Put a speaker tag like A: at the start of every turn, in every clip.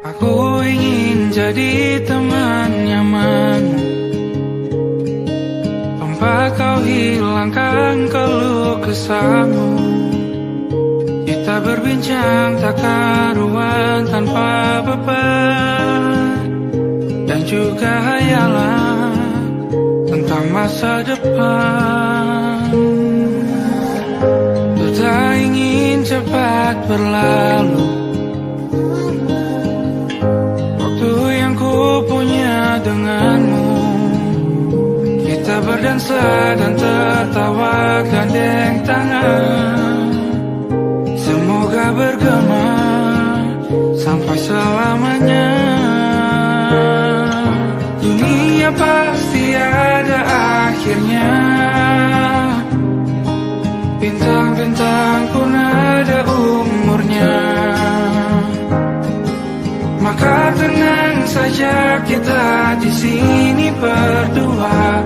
A: Aku ingin jadi teman nyaman, tempat kau hilangkan keluh kesahmu. Kita berbincang tak karuan tanpa beban, dan juga hayalan tentang masa depan. Ku tak ingin cepat berlalu waktu yang ku punya denganmu. Kita berdansa dan tertawa gandeng tangan, semoga bergema sampai selamanya. Dunia pasti ada akhirnya, bintang-bintang pun ada umurnya. Maka tenang saja kita di sini berdua,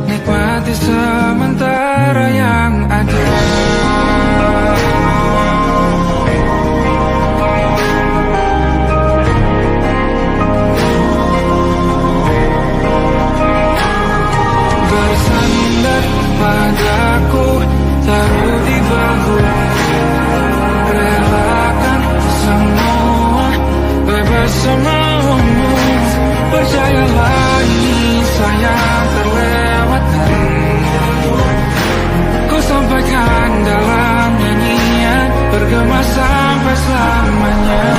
A: nikmati sementara yang ada. Bersandar padaku, taruh di bahu, relakan semua, bebas semaumu. Percayalah ini sayang terlewatkan, ku sampaikan dalam nyanyian, bergema sampai selamanya.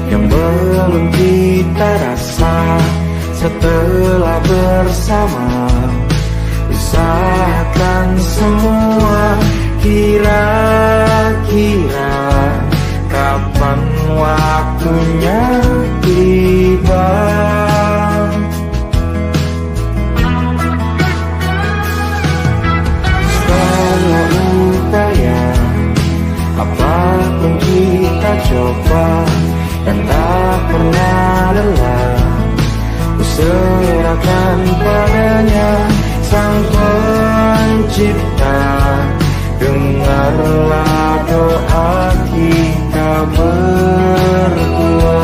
B: Yang belum kita rasa setelah bersama, usahakan semua. Kira-kira kapan waktunya tiba? Setelah upaya apapun kita coba, dan tak pernah lelah, ku serahkan padanya Sang Pencipta. Dengarlah doa kita berdua.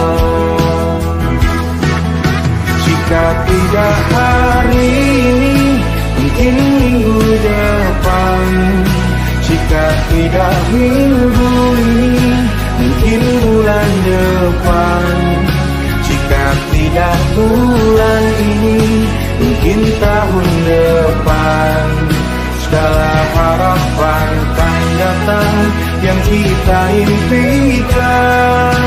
B: Jika tidak hari ini, mungkin minggu depan. Jika tidak minggu ini, mungkin bulan depan. Jika tidak bulan ini, mungkin tahun depan. Segala harapan akan datang yang kita impikan.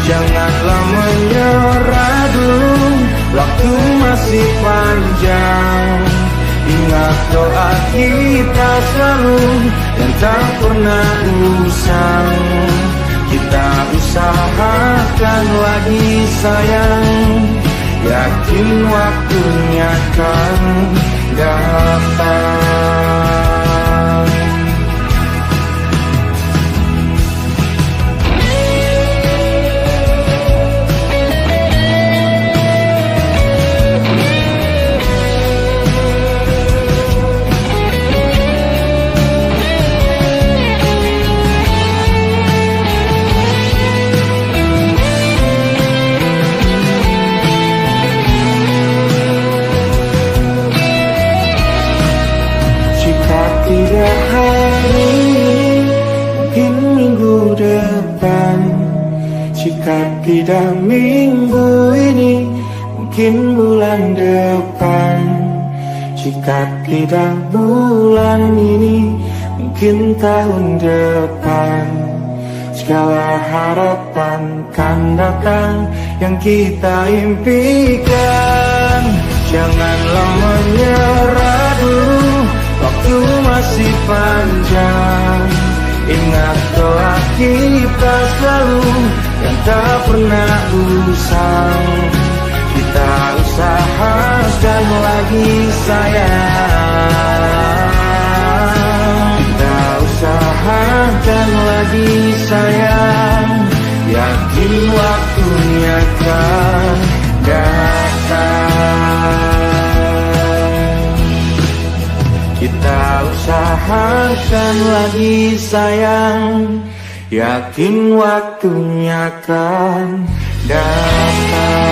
B: Janganlah menyerah dulu, waktu masih panjang. Ingat doa kita selalu, dan tak pernah usang. Kita usahakan lagi sayang, yakin waktunya kan datang. Tidak hari ini, mungkin minggu depan. Jika tidak minggu ini, mungkin bulan depan. Jika tidak bulan ini, mungkin tahun depan. Segala harapan kan datang yang kita impikan. Janganlah menyerah dulu, waktu masih panjang. Ingat doa kita selalu yang tak pernah usang. Kita usahakan lagi sayang. Kita usahakan lagi sayang, yakin waktunya kan datang. Kita usahakan lagi sayang, yakin waktunya kan datang.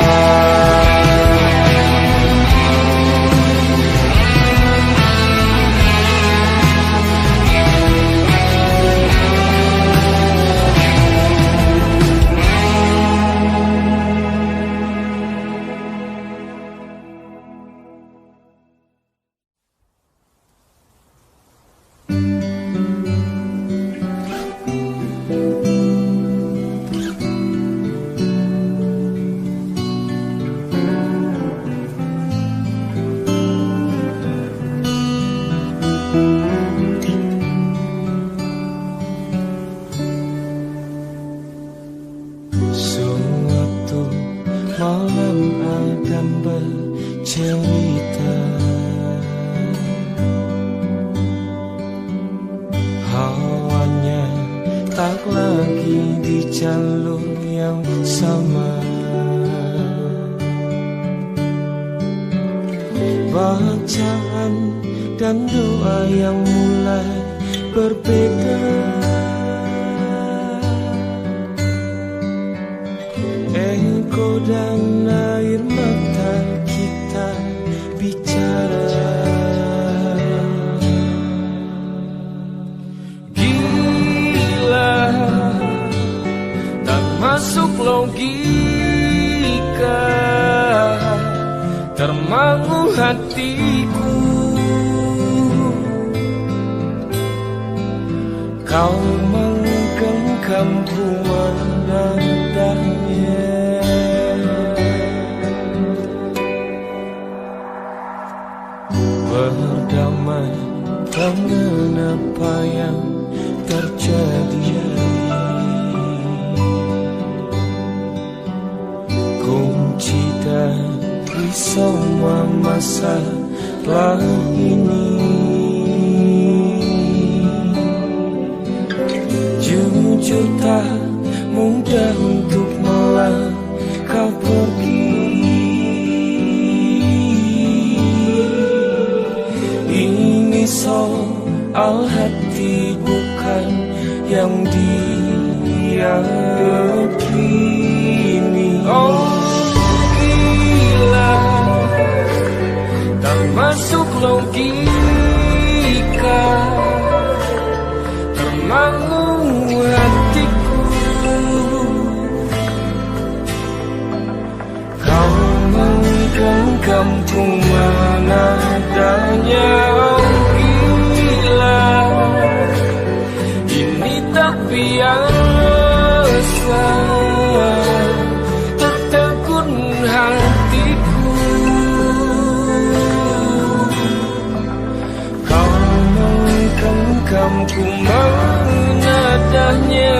A: kamu ku menadahnya.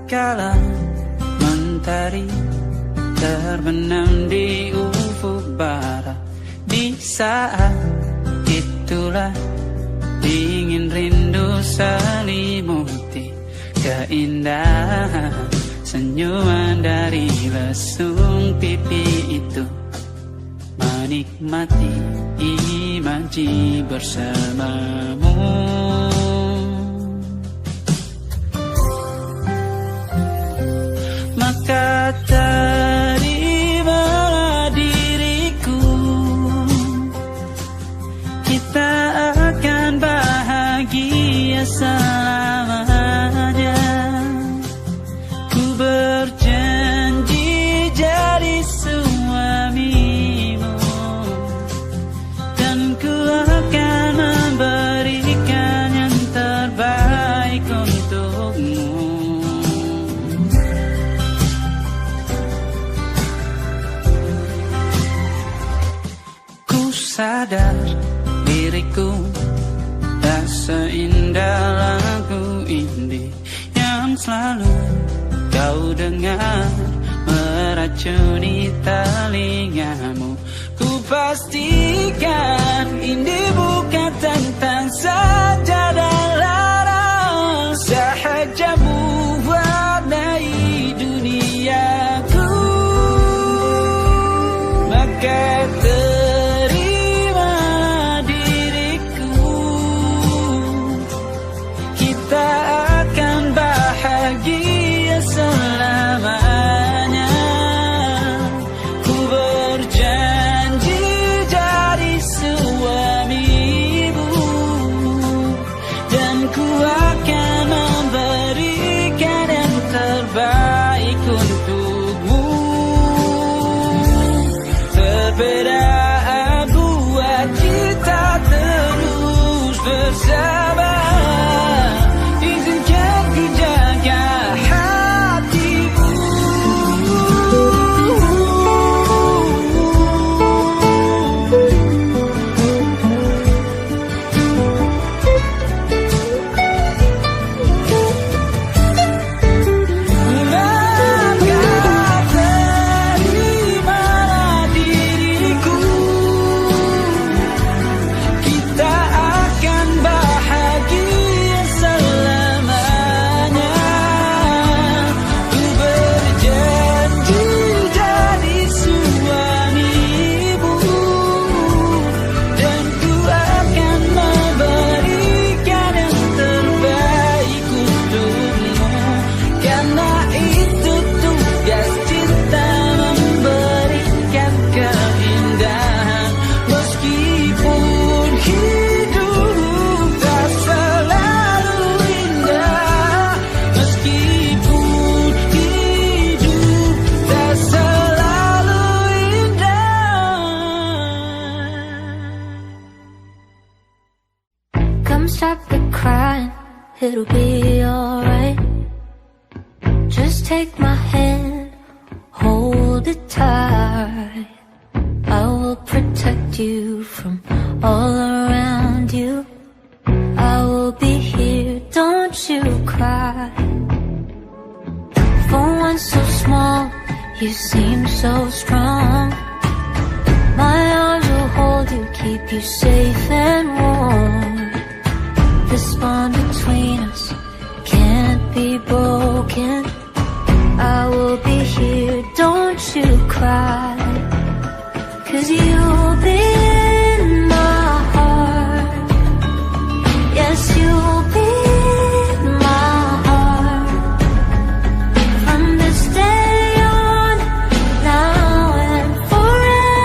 C: Kala mentari terbenam di ufuk barat, di saat itulah dingin rindu selimuti keindahan senyuman dari lesung pipi itu, menikmati imaji bersamamu. Maka terimalah diriku, kita akan bahagia selamanya. Ku berjanji jadi suamimu, dan ku akan memberikan yang terbaik untukmu. Sadar diriku tak seindah lagu indie yang selalu kau dengar meracuni telingamu. Ku pastikan indie bukan tentang sajadah larang, sahaja mewarnai duniaku. Maka bahagia selamanya. Ku berjanji jadi suami.
D: it'll be alright. Just take my hand, hold it tight. I will protect you from all around you. I will be here, don't you cry. For one so small, you seem so strong. My arms will hold you, keep you safe and warm. This bond between us can't be broken. I will be here, don't you cry. 'Cause you'll be in my heart. Yes, you'll be in my heart. From this day on, now and forevermore.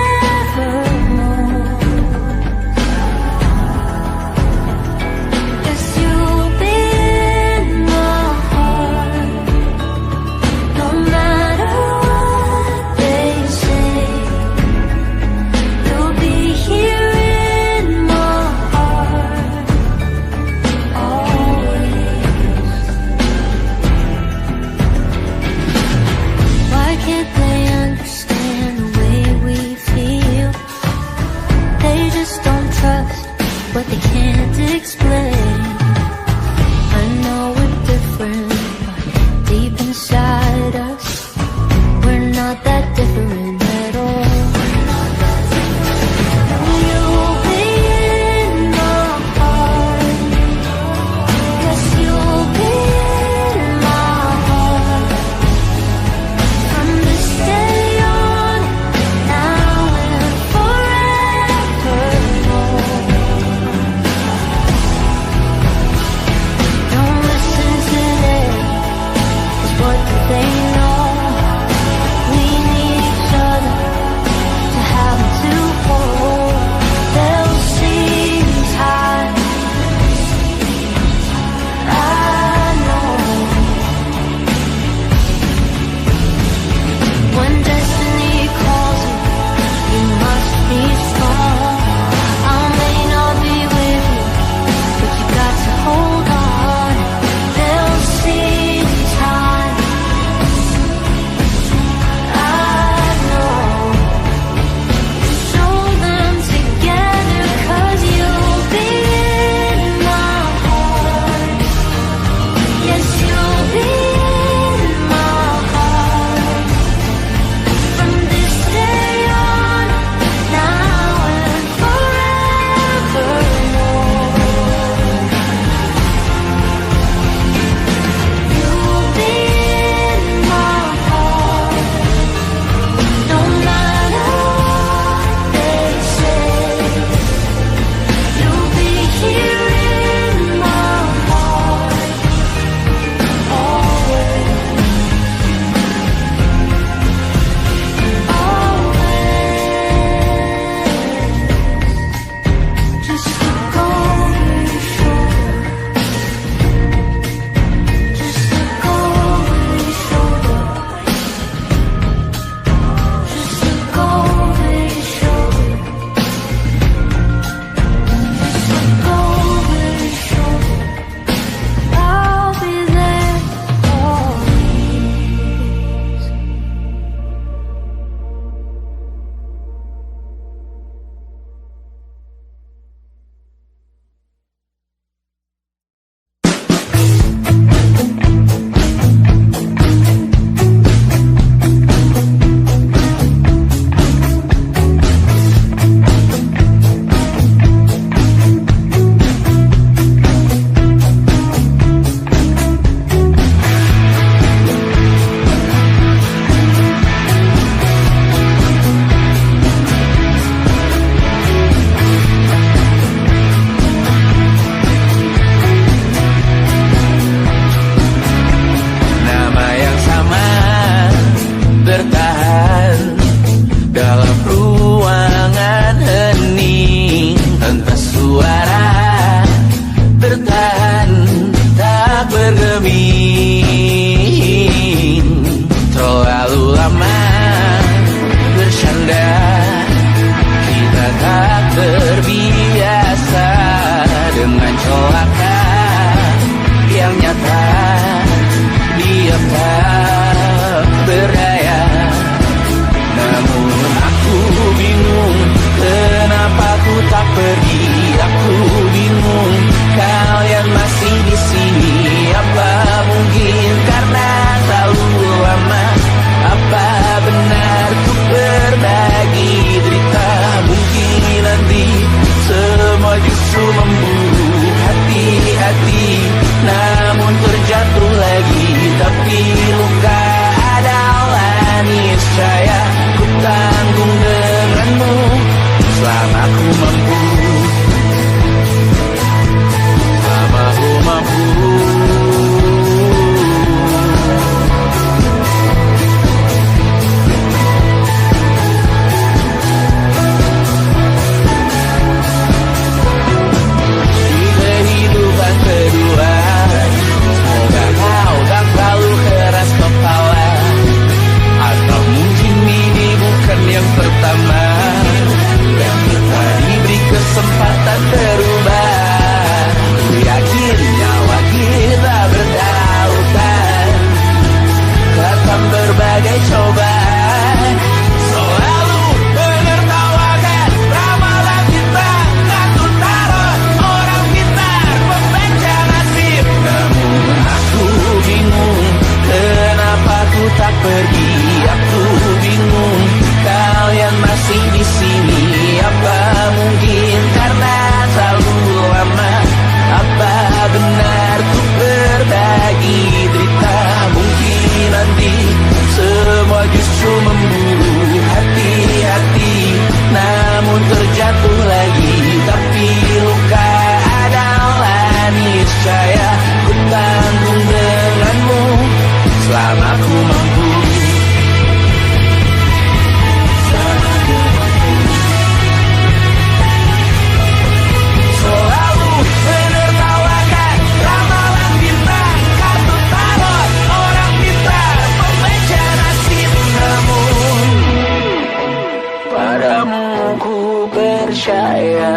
C: percaya.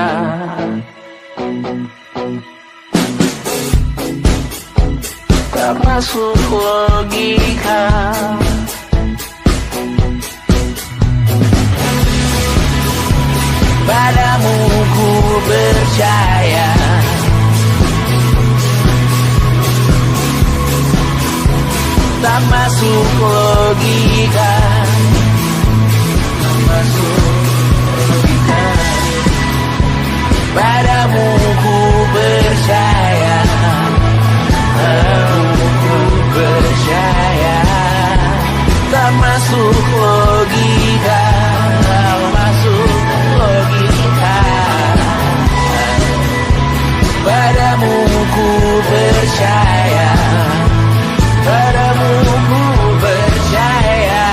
C: Tak masuk logika. Padamu ku percaya. Tak masuk logika. Tak masuk logika. Padamu ku percaya. Padamu ku percaya. Tak masuk logika. Tak masuk logika. Padamu ku percaya. Padamu ku percaya.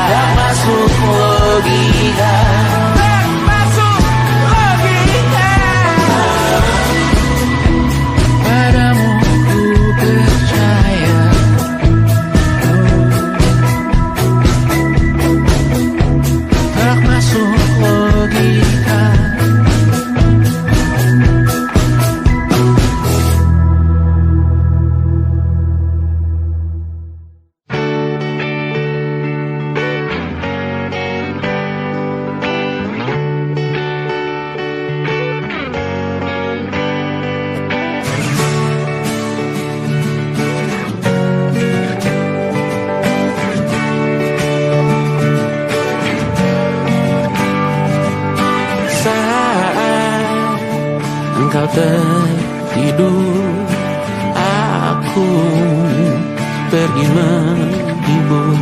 C: Tak masuk logika. Tak masuk logika. Padamu ku percaya. Tak masuk logika. Engkau tertidur, aku pergi menghibur.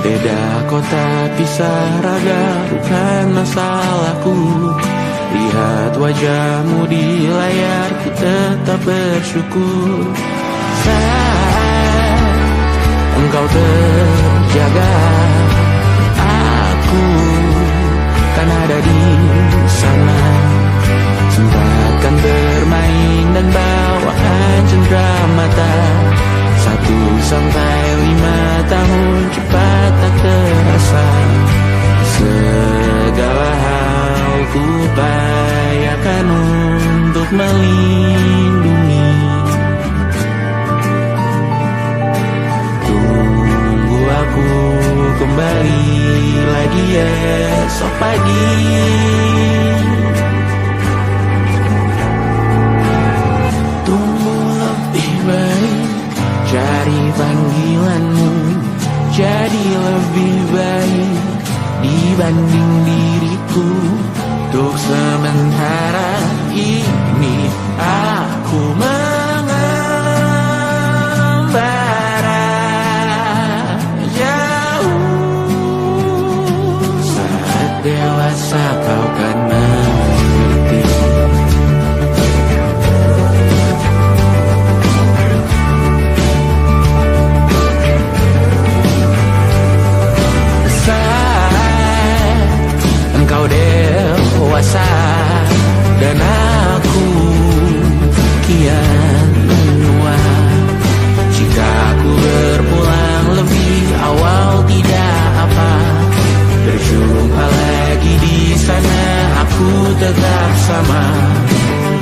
C: Beda kota pisah raga, bukan masalahku. Lihat wajahmu di layar, ku tetap bersyukur. Saat engkau terjaga, aku kan ada di sana. Sempatkan bermain dan bawaan cenderamata. 1 sampai 5 tahun cepat tak terasa. Segala hal ku upayakan untuk melindungi. Tunggu aku kembali lagi esok pagi. Cari panggilanmu jadi lebih baik dibanding diriku. Untuk sementara ini aku mengembara jauh. Saat dewasa kau kan mengerti. Engkau dewasa dan aku kian menua. Jika aku berpulang lebih awal tidak apa. Berjumpa lagi di sana, aku tetap sama.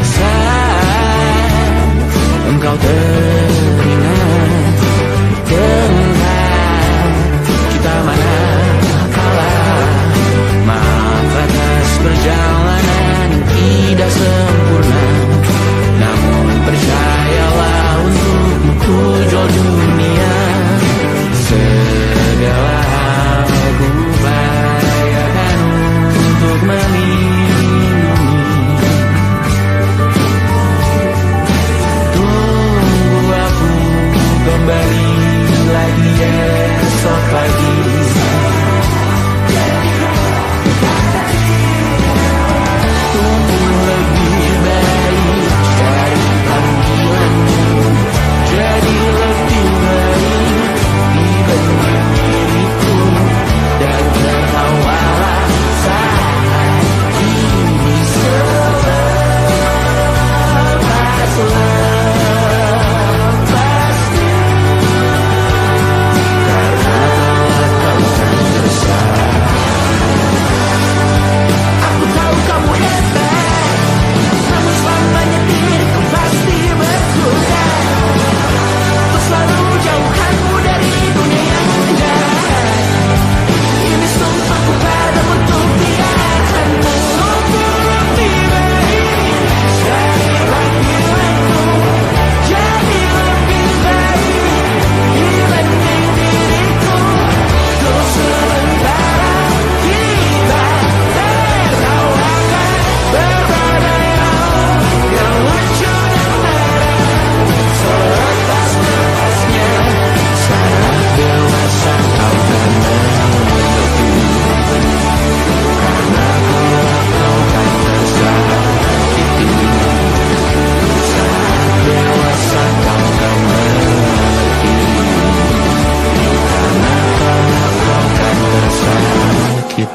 C: Saat engkau teringat tentang kita mana kalah. Maaf atas perjalanan tidak sempurna, namun percayalah untukmu ku jual dunia. Segala hal ku upayakan untuk melindungi.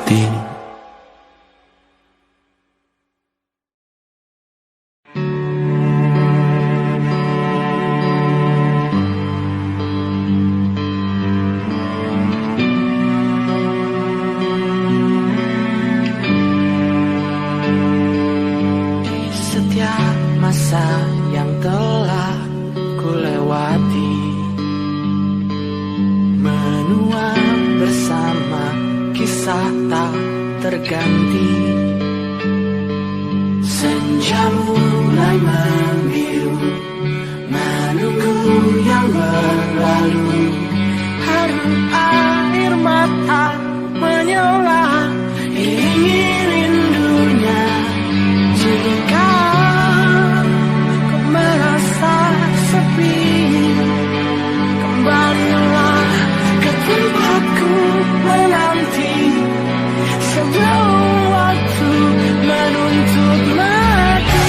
C: hati.
A: Setiap masa yang telah ku lewati, menua bersama kisah tak terganti. Senja mulai membiru, menunggu yang berlalu. Harum air mata menyala, iringi rindunya. Jika kau merasa sepi, kembalilah ke tempatku menanti. Sebelum waktu menuntut mati.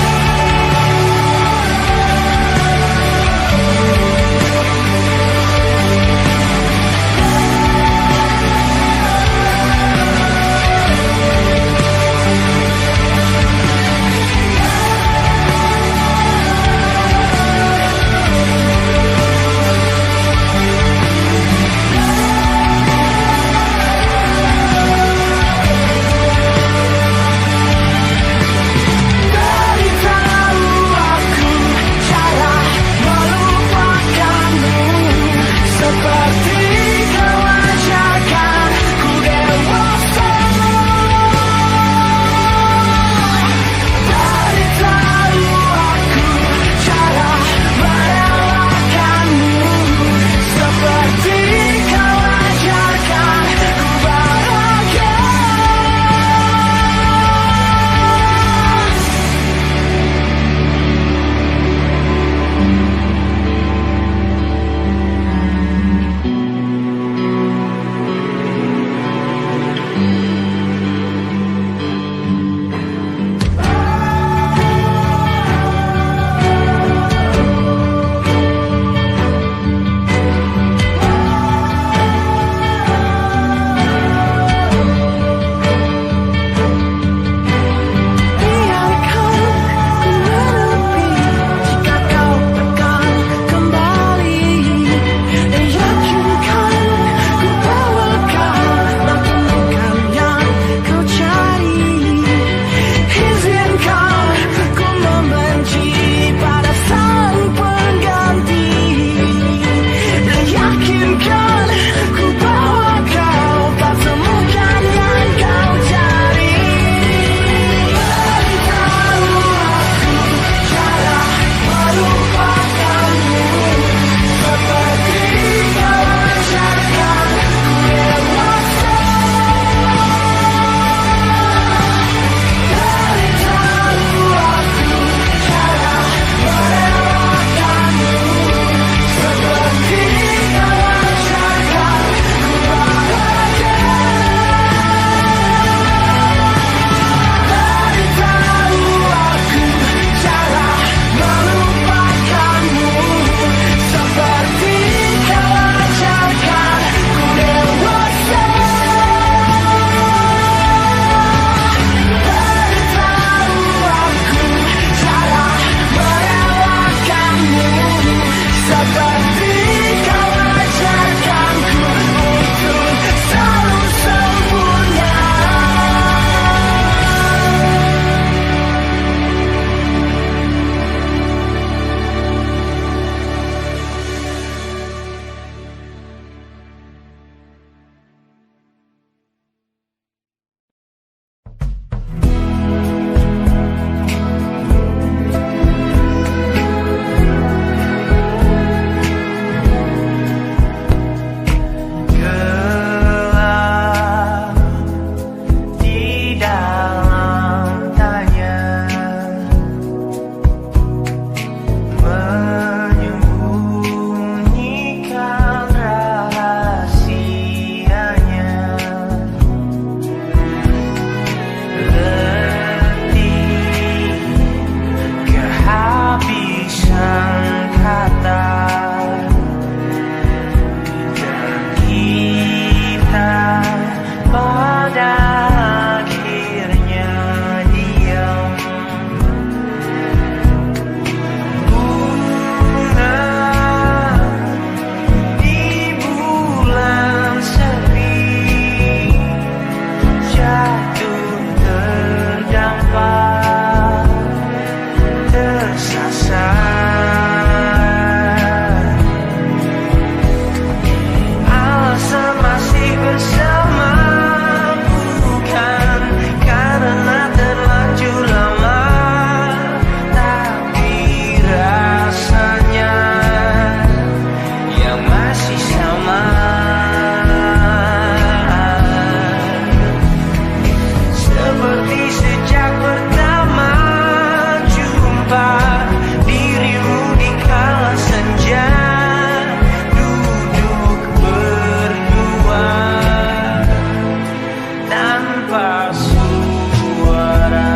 A: tanpa suara.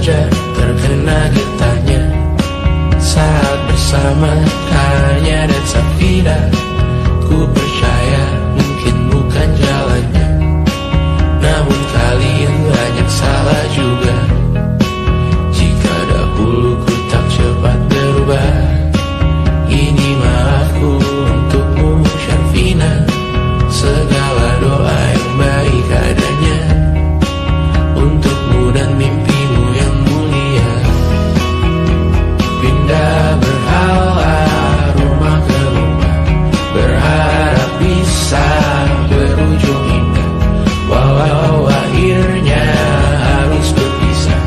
C: Terkena getahnya saat bersama Hanya dan Safira. Ku percaya mungkin bukan jalannya, namun kalian banyak salah juga. Jika dahulu ku tak cepat berubah, ini maafku untukmu Syarfina. Segala doa yang baik adanya untukmu dan mimpimu yang mulia. Pindah berhala rumah ke rumah, berharap bisa berujung indah. Walau akhirnya harus berpisah,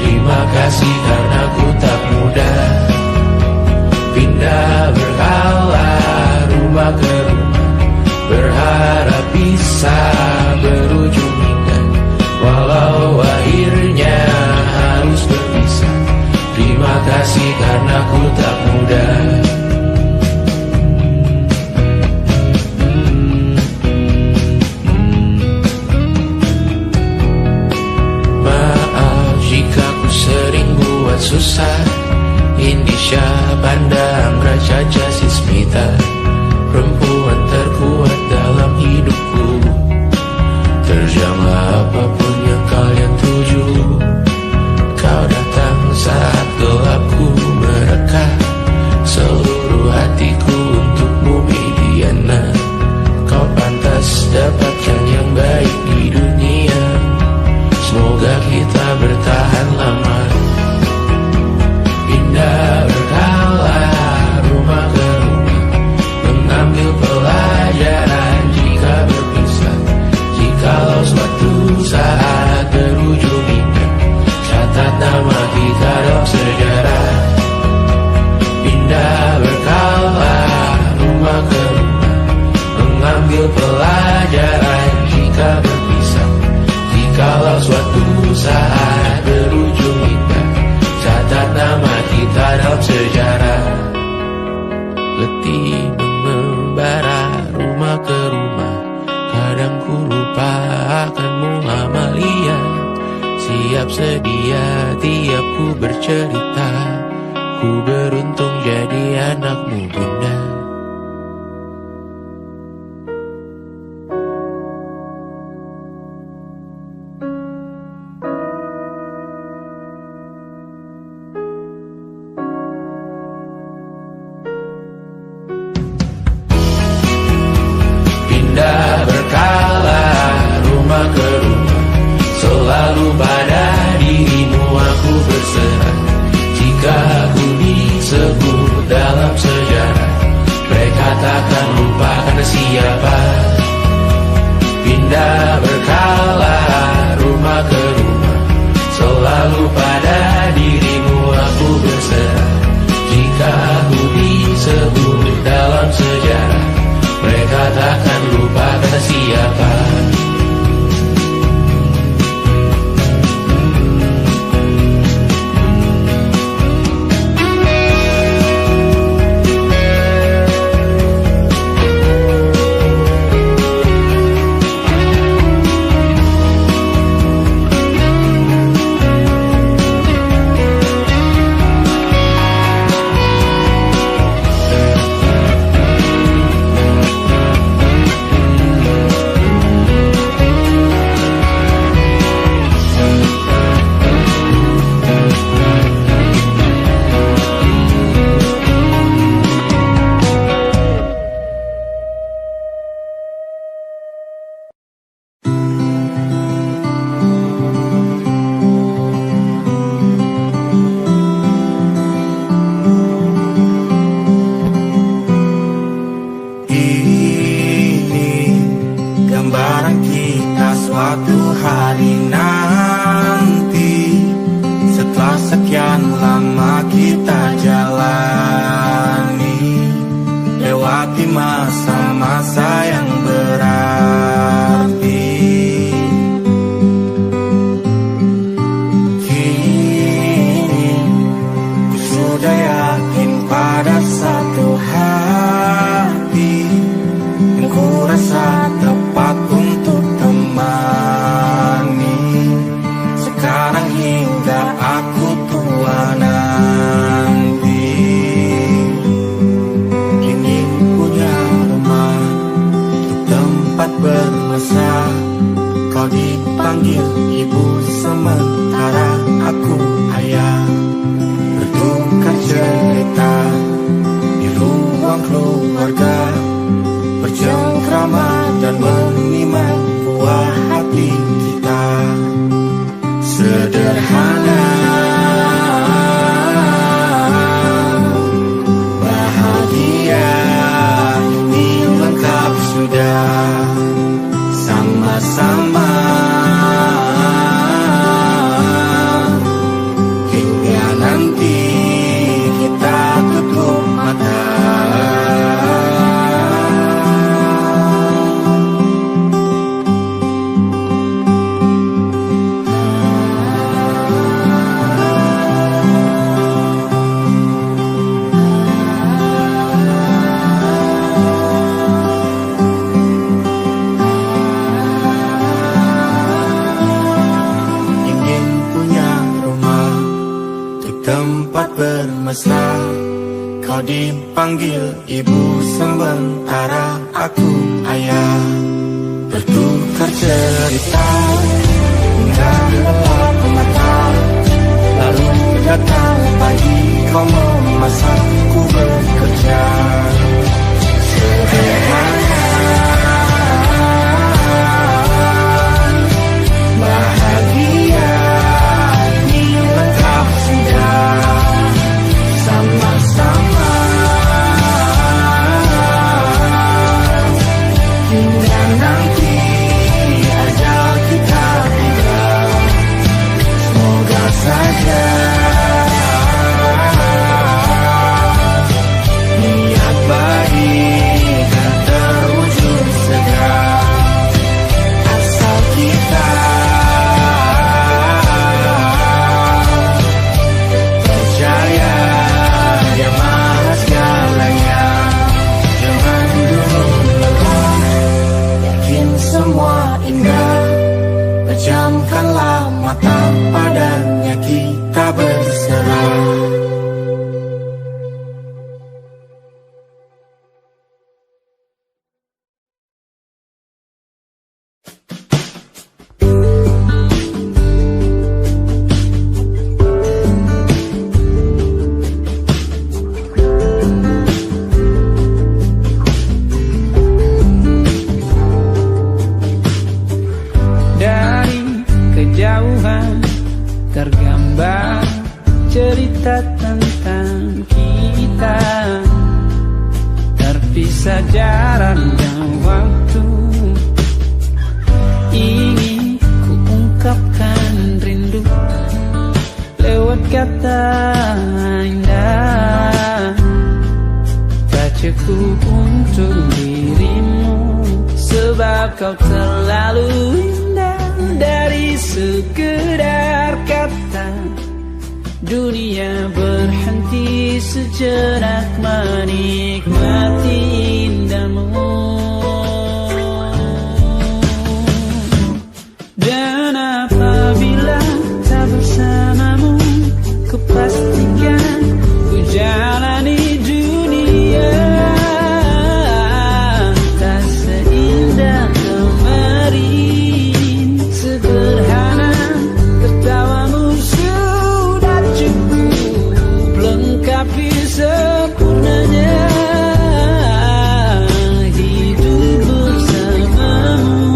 C: terima kasih karena ku tak mudah. Pindah berhala rumah ke rumah, berharap bisa berujung indah. Walau akhirnya harus berpisah, terima kasih karena ku tak mudah. Maaf jika ku sering buat susah. Indisha pandang Raja Jasismita, perempuan terkuat dalam hidupku. Terjanglah apapun yang kalian tuju. Kau datang saat gelapku mereka, seluruh hatiku untukmu Mediana. Kau pantas dapatkan yang baik di dunia, semoga kita bertahan lama. Pindah berkala rumah ke rumah, mengambil pelajaran jika berpisah. Jikalau suatu saat berujung indah, catat nama kita dalam sejarah. Pindah berkala rumah ke rumah, mengambil pelajaran jika berpisah. Jikalau suatu saat berujung indah, catat nama kita dalam sejarah. Letih mengembara rumah ke rumah, kadang ku lupa akanmu Amalia. Siap sedia tiap ku bercerita, ku beruntung jadi anakmu bunda. Pindah berkala rumah ke rumah, selalu pada dirimu aku berserah. Jika aku disebut dalam sejarah, mereka takkan lupa karena siapa. Pindah berkala rumah ke rumah, selalu pada dirimu aku berserah. Jika aku disebut dalam sejarah, mereka takkan lupa kata siapa.
B: Dipanggil ibu sementara aku ayah, bertukar cerita hingga gelap mata. Lalu datang pagi kau memasakku bekerja. Sederhana, bahagia ini lengkap sudah. Sama-sama hingga nanti ajal kita tiba. Semoga saja niat baik dan terwujud segera, asal kita percaya Dia Maha segalanya. Jangan dulu lelah, yakin semua indah. Pejamkanlah mata, padanya kita berserah.
E: Sebab kau terlalu indah dari sekedar kata. Dunia berhenti sejenak menikmati indahmu. Dan apabila tak bersamamu, kupastikan ku jalani dunia tak seindah kemarin. Sederhana tertawamu sudah cukup lengkapi sempurnanya hidup bersamamu.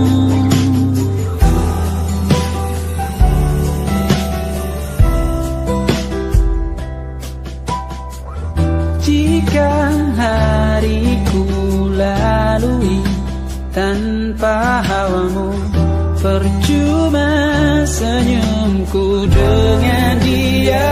E: Jika hariku lalui tanpa hawamu, percuma senyumku dengan dia.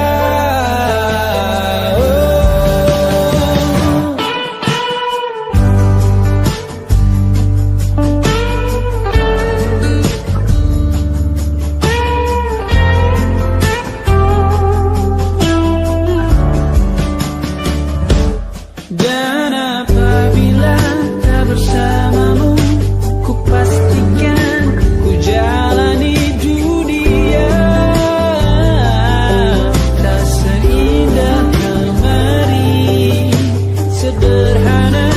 E: Dan apabila tak bersamamu, kupastikan ku jalani dunia tak seindah kemarin. Sederhana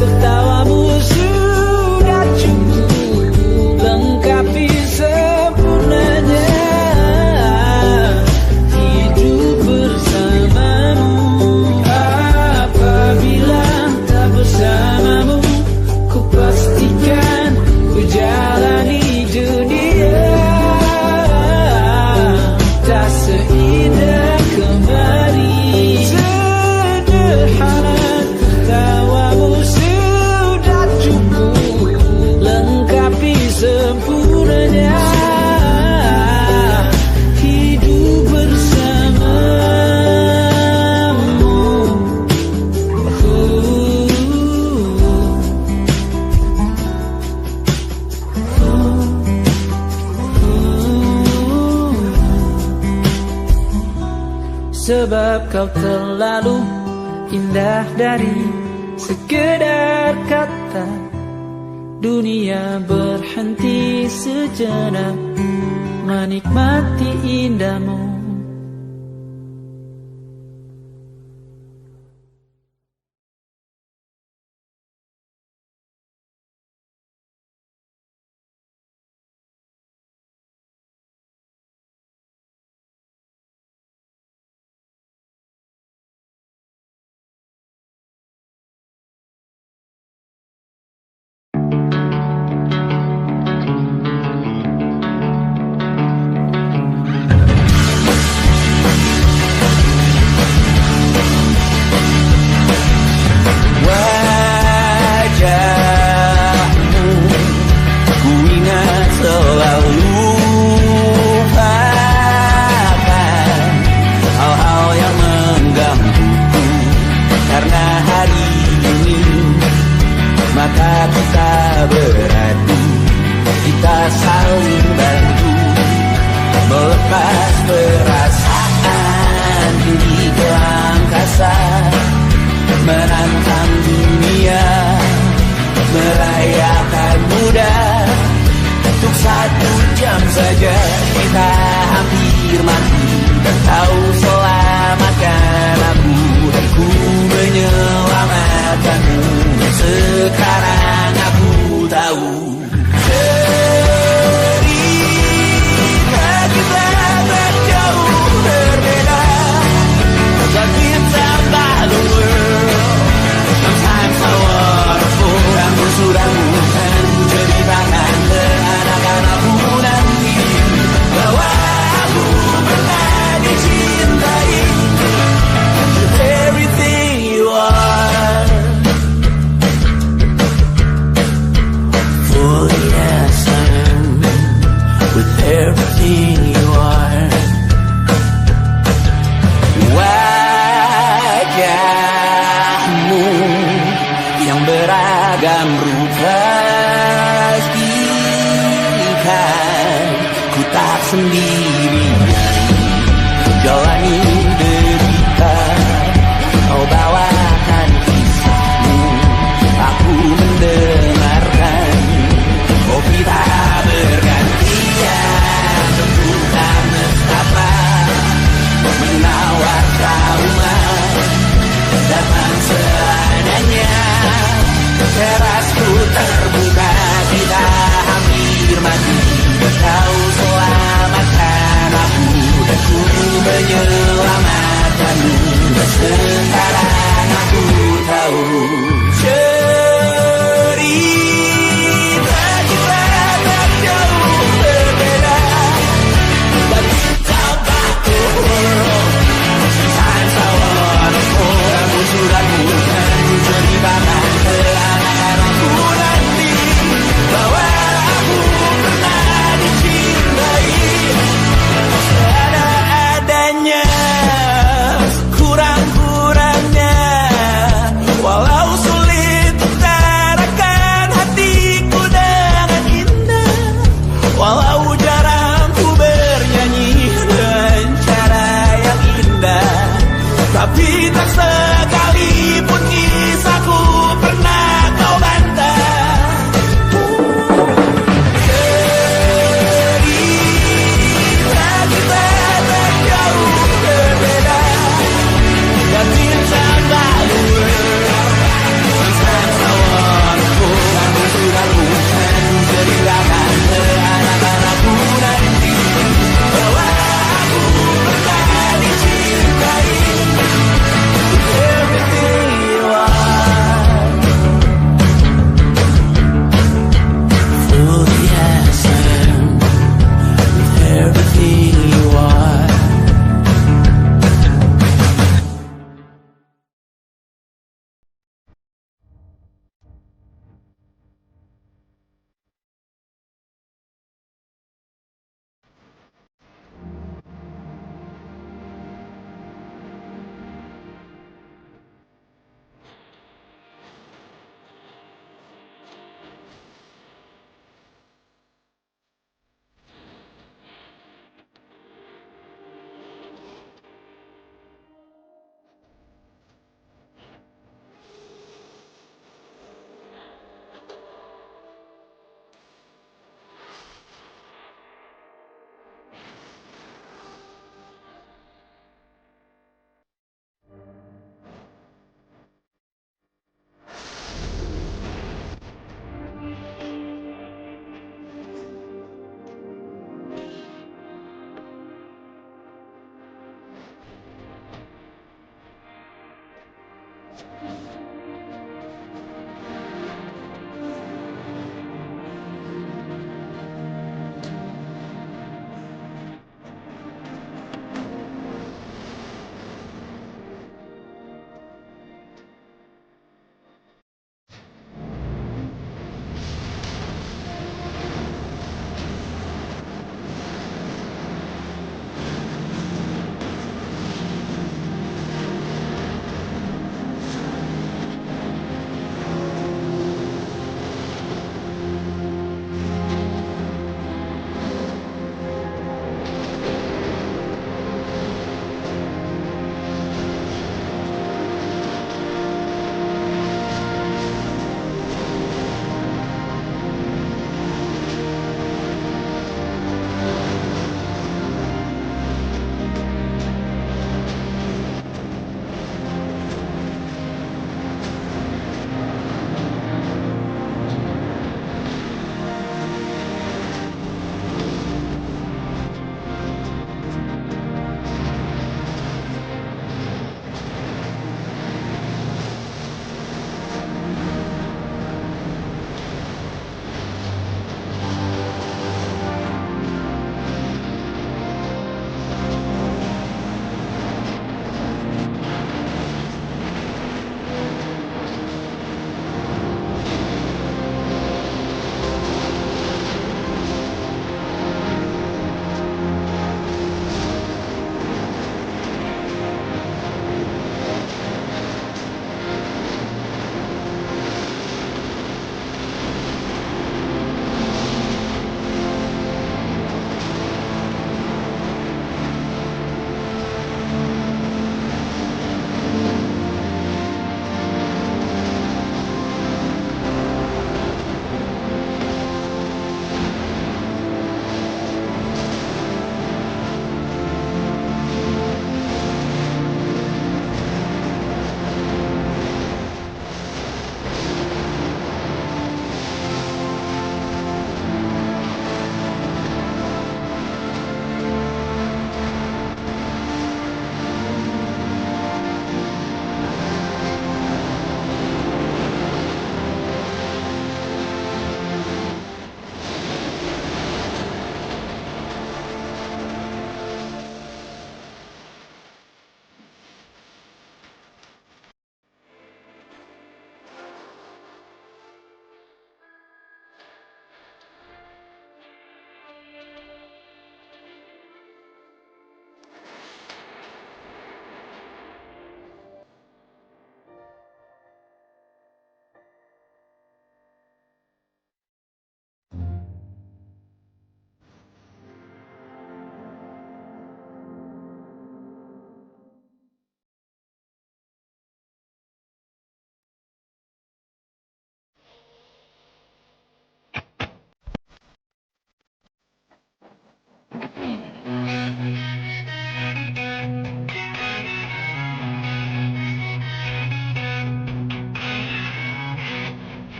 E: tertawamu sudah cukup lengkapi sempurnanya hidup bersamamu. Apabila tak bersamamu, kupastikan ku jalani dunia tak seindah kemarin. Sederhana tertawamu sudah cukup lengkapi sempurnanya hidup bersamamu. Sebab kau terlalu indah dari sekedar kata. Dunia berhenti sejenak menikmati indahmu. Wajahmu ku ingat selalu, lupakan hal-hal yang menggangguku. Karena hari ini maka kita beradu, kita saling bantu melepas perasaan tinggi ke angkasa, menantang dunia, merayakan muda. Untuk 1 jam saja kita hampir mati, dan kau selamatkan aku, dan ku menyelamatkanmu. Sekarang aku tahu cerita kita berjauh berbeda, but kita balon world. Sometimes I wanna fall. Kamu sudah bukan ceritakan ke anak-anakku nanti bahwa aku pernah dicintai. With everything you are, for yes I am. With everything you are. Wajahmu yang beragam rupa mati, kau selamatkan aku dan ku menyelamatkanmu. Dan sekarang aku tahu cerita kita tak jauh berbeda. But it's about the world. Times I wanna hold. Kamu sudah bukan terlibatkan keanehan aku nanti, bahwa aku pernah dicintai seadanya, kurang-kurangnya, walau sulit.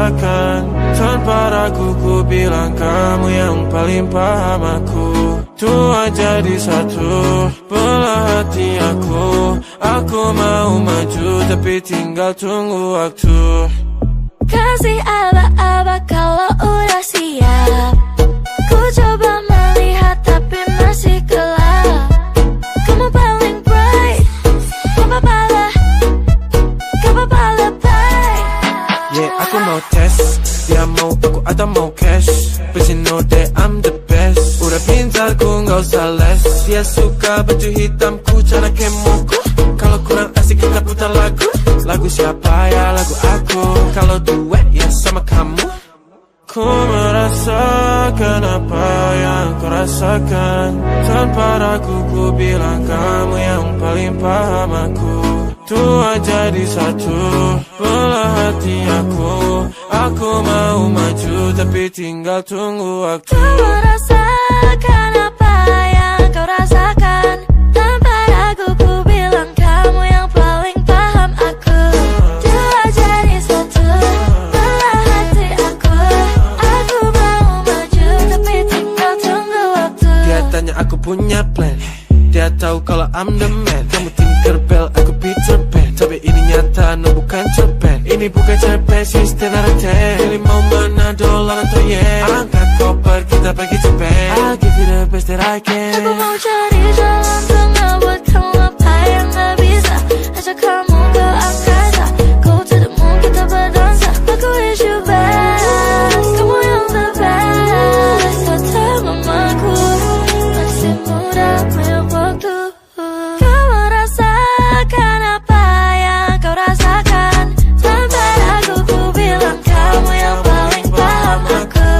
F: rasakan. Tanpa ragu ku bilang kamu yang paling paham aku. Tua jadi satu, belah hati aku. Aku mau maju tapi tinggal tunggu waktu.
D: Kasih aba-aba kalau udah siap. Ku coba melihat tapi masih gelap. Kamu paling bright, gak apa-apa lebay.
F: Yeah, aku mau tes, dia mau aku atau mau cash. But you know that I'm the best. Udah pintar ku gak usah les. Dia suka baju hitamku, cara kemoku. Kalau kurang asik kita putar lagu. Lagu siapa ya? Lagu aku. Kalau duet ya sama kamu. Ku merasakan apa yang kau rasakan. Tanpa ragu ku bilang kamu yang paling paham aku. Tua jadi satu, belah hati aku. Aku mau maju tapi tinggal tunggu waktu.
D: Ku merasakan apa yang kau rasakan. Tanpa ragu ku bilang kamu yang paling paham aku. Dua jadi satu, belah hati aku. Aku mau maju tapi tinggal tunggu waktu.
F: Dia tanya aku punya plan. Dia tahu kalau I'm the man. Kamu Tinkerbell, aku Peter Pan. Tapi ini nyata, no bukan cerpen. Ini bukan cerpen, sistem narate. Pilih mau mana, dolar atau yen. Angkat koper, kita pergi Japan. I'll give you the best that I can.
D: Aku mau cari jalan tengah buat kamu apa yang gak bisa. Ajak kamu ke angkasa, go to the moon, kita berdansa. Aku wish you best, kamu yang the best. Kata mamaku, masih muda banyak waktu. Kau merasakan apa yang kau rasakan. Tanpa ragu ku bilang kamu yang paling paham aku.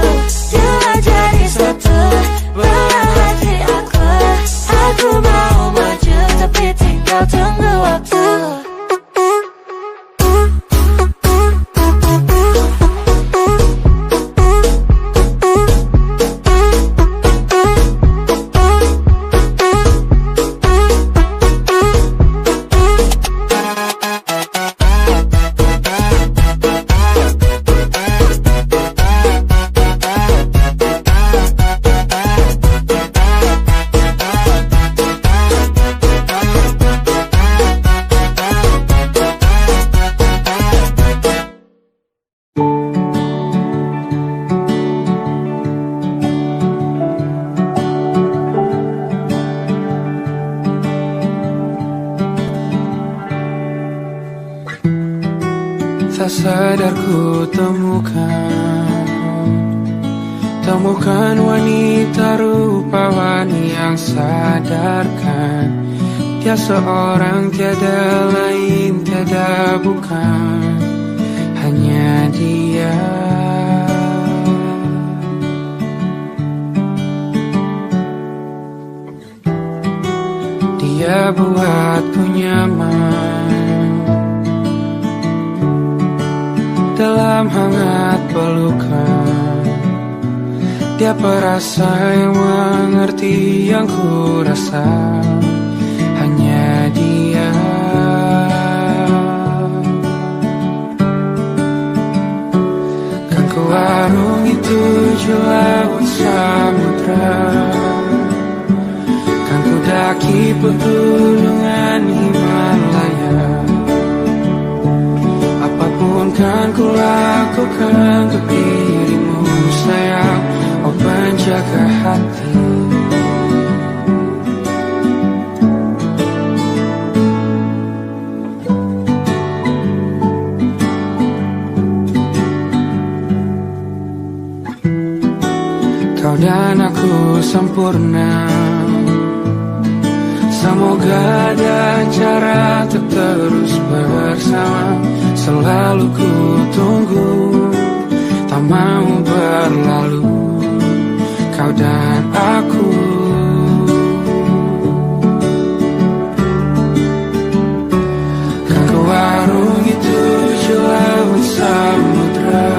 D: Dua jadi satu, belah hati aku. Aku mau maju tapi tinggal tunggu waktu.
A: Tak sadar ku temukan wanita rupawan yang sadarkan. Dia seorang tiada lain, tiada bukan, hanya dia. Dia buatku nyaman dalam hangat pelukan. Dia perasa yang mengerti yang ku rasa, hanya dia. Kan ku arungi 7 laut samudra, kan ku daki pegunungan Himalaya. Apapun kan ku lakukan untuk dirimu sayang, oh penjaga hati. Kau dan aku sempurna, semoga ada cara untuk terus bersama. Selalu ku tunggu, tak mau berlalu, kau dan aku. Kan ku arungi 7 laut samudra,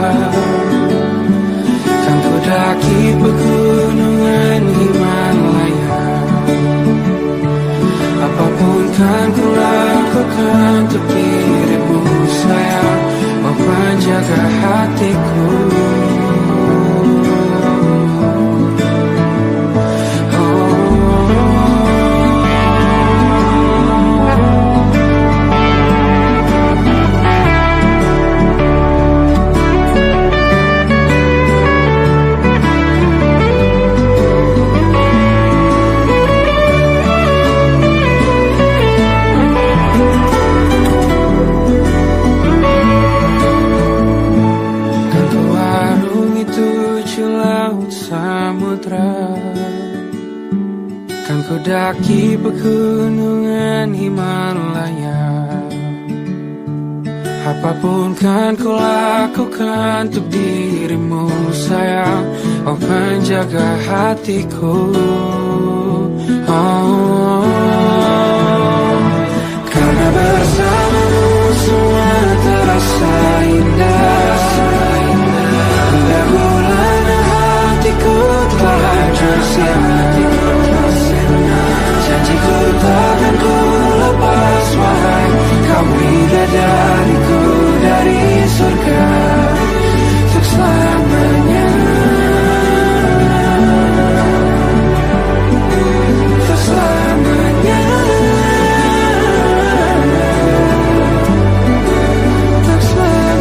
A: kan ku daki pegunungan Himalaya. Apapun kan ku lakukan untuk dirimu sayang, oh penjaga hatiku. Kan ku daki pegunungan Himalaya. Apapun kan ku lakukan untuk dirimu sayang, oh penjaga hatiku. Oh, karena bersamamu semua terasa indah. Dahulunya hatiku telah hancur siang. Janjiku takkan ku lepas, wahai kau bidadariku dari surga untuk selamanya. Untuk selamanya. Untuk selamanya.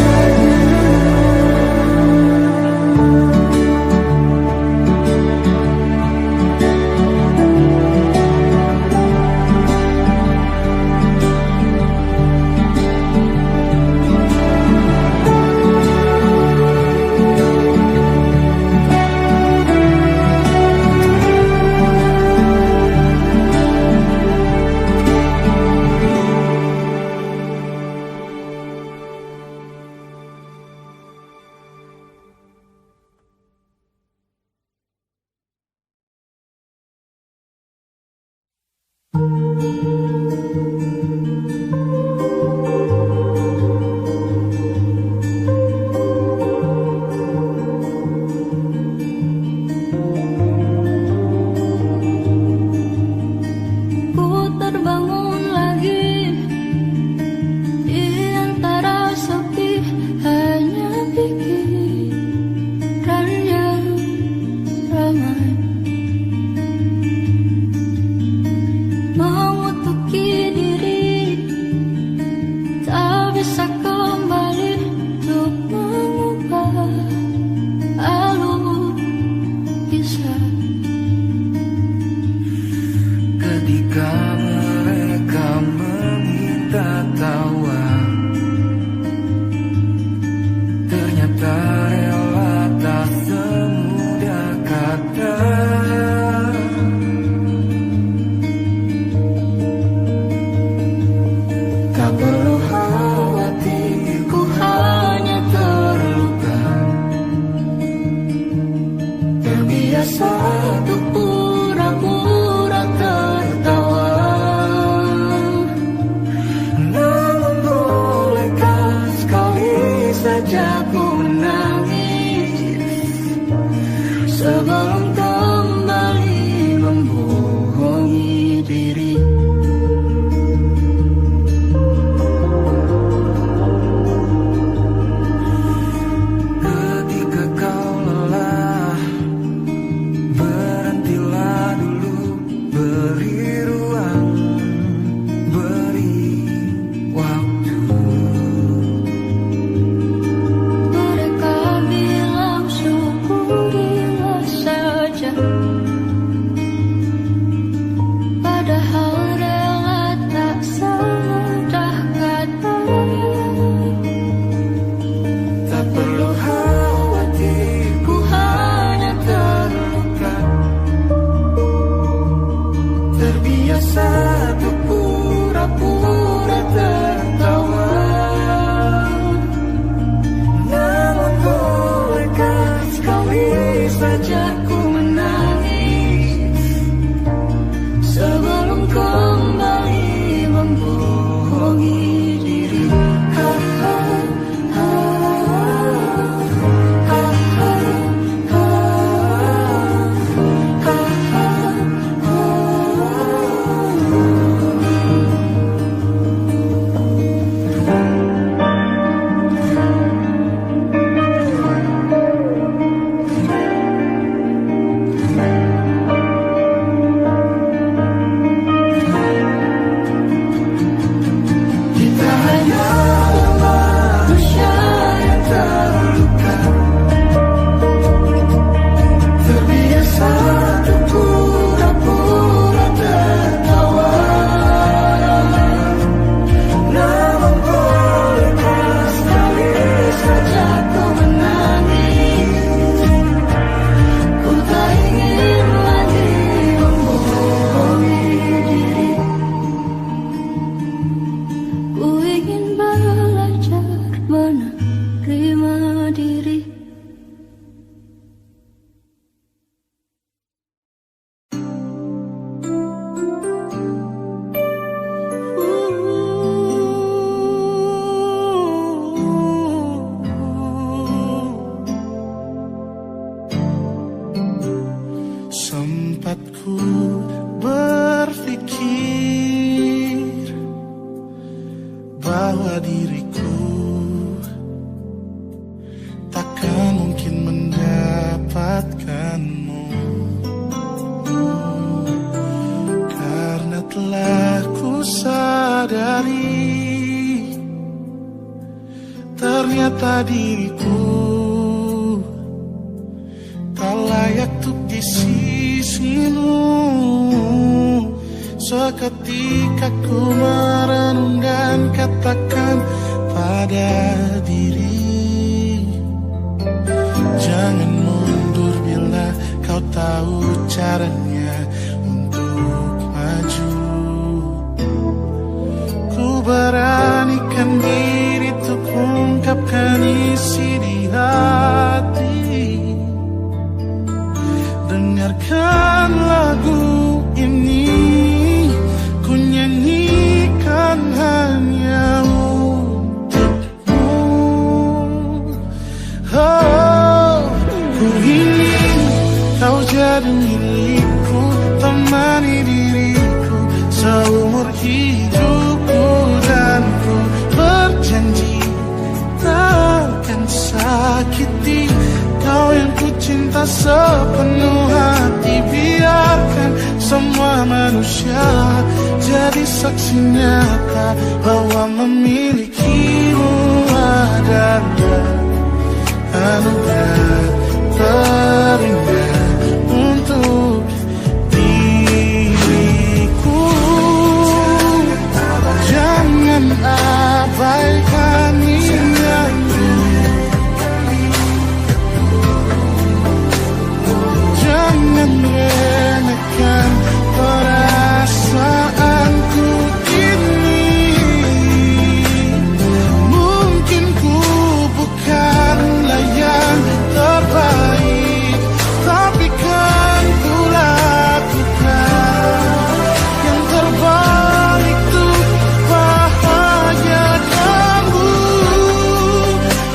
D: Saja ku menangis sebelum
G: diriku takkan mungkin mendapatkanmu, karena telah ku sadari ternyata diriku tak layak untuk di sisimu. Seketika ku merenung dan katakan pada diri, jangan mundur bila kau tahu caranya untuk maju. Ku beranikan diri untuk ungkapkan isi di hati. Dengarkan lagu ini, ku nyanyikan hanya untukmu. Oh, ku ingin kau jadi milikku, temani diriku seumur hidupku, dan ku berjanji takkan sakiti kau yang ku cinta sepenuh hati. Biarkan semua manusia jadi saksi nyata bahwa memilikimu adalah anugerah terindah untuk diriku. Jangan abaikan niatku, jangan remehkan perasaanku ini. Mungkin ku bukanlah yang terbaik, tapi kan ku lakukan yang terbaik untuk bahagiakanmu.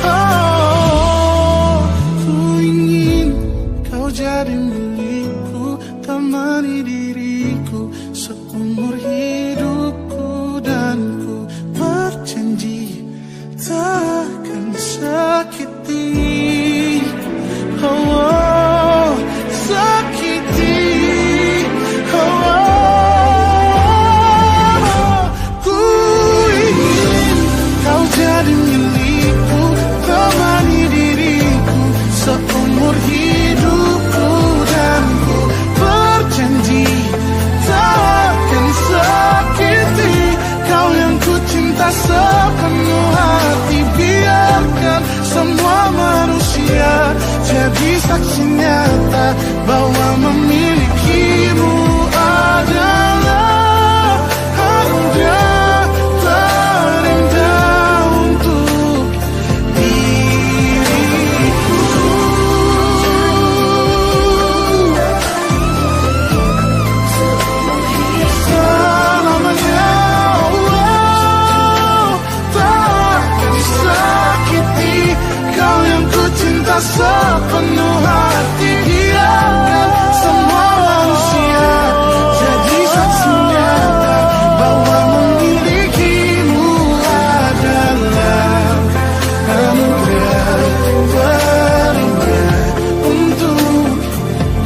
G: Oh, ku ingin kau jadi milikku, temani diriku seumur hidupku, dan ku berjanji takkan sakiti, oh, sakiti, oh. Ku ingin kau jadi milikku, temani diriku seumur hidupku, dan ku berjanji takkan sakiti kau yang ku cinta sepenuh hati. Biarkan semua manusia jadi saksi nyata bahwa memilikimu adalah anugerah terindah untuk diriku. Selamanya, oh, takkan sakiti kau yang ku cinta sepenuh hati. Biarkan semua manusia jadi saksi nyata bahwa memilikimu adalah anugerah terindah untuk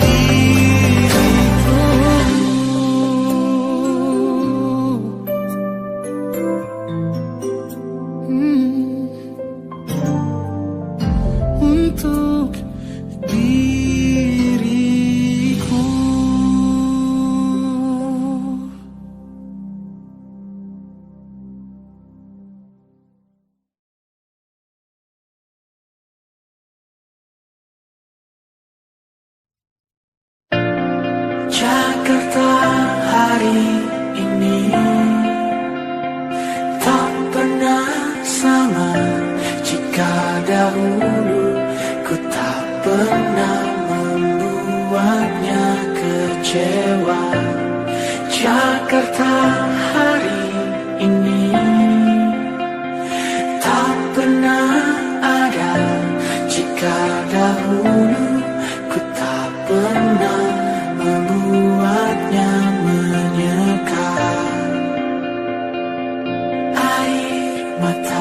G: diriku. Untuk diriku.
E: Jakarta hari ini tak pernah sama jika dahulu ku tak pernah membuatnya kecewa. Jakarta hari ini tak pernah ada jika dahulu ku tak pernah membuatnya menyeka. Air mata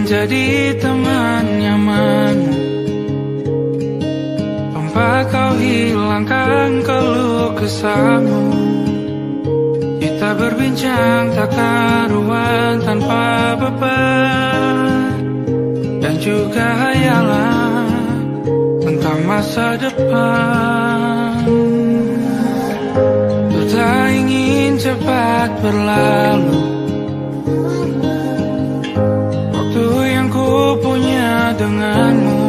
A: menjadi teman nyaman, tanpa kau hilangkan keluh kesahmu. Kita berbincang tak karuan tanpa beban, dan juga hayalan tentang masa depan. Ku tak ingin cepat berlalu waktu yang ku punya denganmu.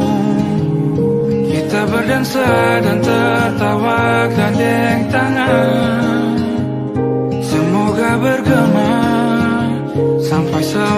A: Kita berdansa dan tertawa gandeng tangan, semoga bergema sampai selalu.